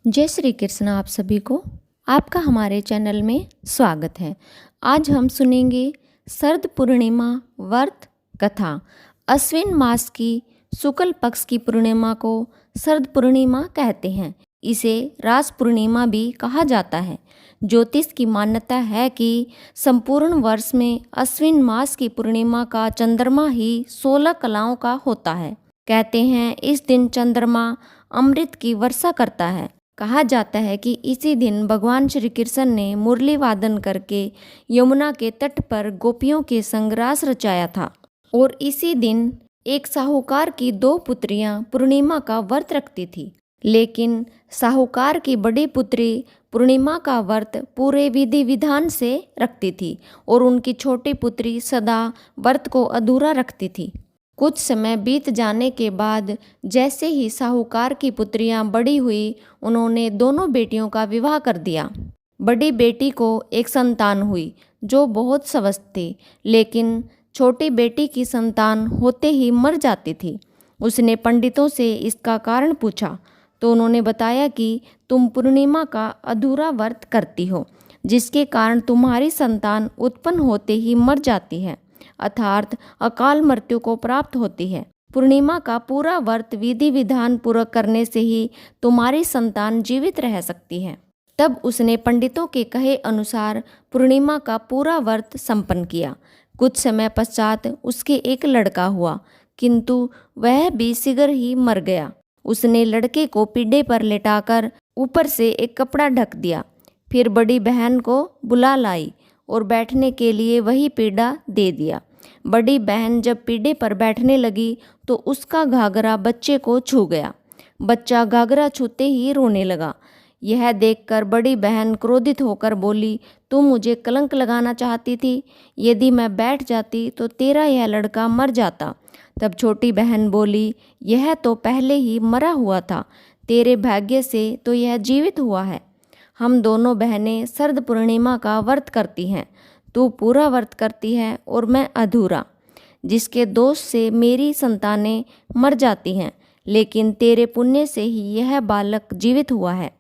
जय श्री कृष्ण। आप सभी को आपका हमारे चैनल में स्वागत है। आज हम सुनेंगे शरद पूर्णिमा व्रत कथा। अश्विन मास की शुक्ल पक्ष की पूर्णिमा को शरद पूर्णिमा कहते हैं। इसे रास पूर्णिमा भी कहा जाता है। ज्योतिष की मान्यता है कि संपूर्ण वर्ष में अश्विन मास की पूर्णिमा का चंद्रमा ही 16 कलाओं का होता है। कहते हैं इस दिन चंद्रमा अमृत की वर्षा करता है। कहा जाता है कि इसी दिन भगवान श्री कृष्ण ने मुरली वादन करके यमुना के तट पर गोपियों के संग रास रचाया था। और इसी दिन एक साहूकार की 2 पुत्रियां पूर्णिमा का व्रत रखती थी। लेकिन साहूकार की बड़ी पुत्री पूर्णिमा का व्रत पूरे विधि विधान से रखती थी और उनकी छोटी पुत्री सदा व्रत को अधूरा रखती थी। कुछ समय बीत जाने के बाद जैसे ही साहूकार की पुत्रियां बड़ी हुई, उन्होंने दोनों बेटियों का विवाह कर दिया। बड़ी बेटी को एक संतान हुई जो बहुत स्वस्थ थी, लेकिन छोटी बेटी की संतान होते ही मर जाती थी। उसने पंडितों से इसका कारण पूछा तो उन्होंने बताया कि तुम पूर्णिमा का अधूरा व्रत करती हो, जिसके कारण तुम्हारी संतान उत्पन्न होते ही मर जाती है, अर्थात अकाल मृत्यु को प्राप्त होती है। पूर्णिमा का पूरा व्रत विधि विधान पूर्वक करने से ही तुम्हारी संतान जीवित रह सकती है। तब उसने पंडितों के कहे अनुसार पूर्णिमा का पूरा व्रत संपन्न किया। कुछ समय पश्चात उसके एक लड़का हुआ, किंतु वह भी शीघ्र ही मर गया। उसने लड़के को पीढ़े पर लेटाकर ऊपर से एक कपड़ा ढक दिया। फिर बड़ी बहन को बुला लाई और बैठने के लिए वही पीढ़ा दे दिया। बड़ी बहन जब पीढ़े पर बैठने लगी तो उसका घाघरा बच्चे को छू गया। बच्चा घाघरा छूते ही रोने लगा। यह देखकर बड़ी बहन क्रोधित होकर बोली, तू मुझे कलंक लगाना चाहती थी। यदि मैं बैठ जाती तो तेरा यह लड़का मर जाता। तब छोटी बहन बोली, यह तो पहले ही मरा हुआ था, तेरे भाग्य से तो यह जीवित हुआ है। हम दोनों बहनें शरद पूर्णिमा का व्रत करती हैं। तू पूरा व्रत करती है और मैं अधूरा, जिसके दोष से मेरी संतानें मर जाती हैं, लेकिन तेरे पुण्य से ही यह बालक जीवित हुआ है।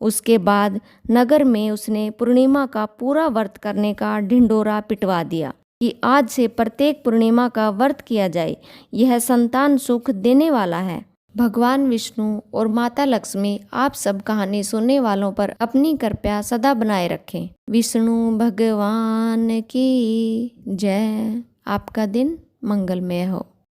उसके बाद नगर में उसने पूर्णिमा का पूरा व्रत करने का ढिंढोरा पिटवा दिया कि आज से प्रत्येक पूर्णिमा का व्रत किया जाए, यह संतान सुख देने वाला है। भगवान विष्णु और माता लक्ष्मी आप सब कहानी सुनने वालों पर अपनी कृपा सदा बनाए रखें। विष्णु भगवान की जय। आपका दिन मंगलमय हो।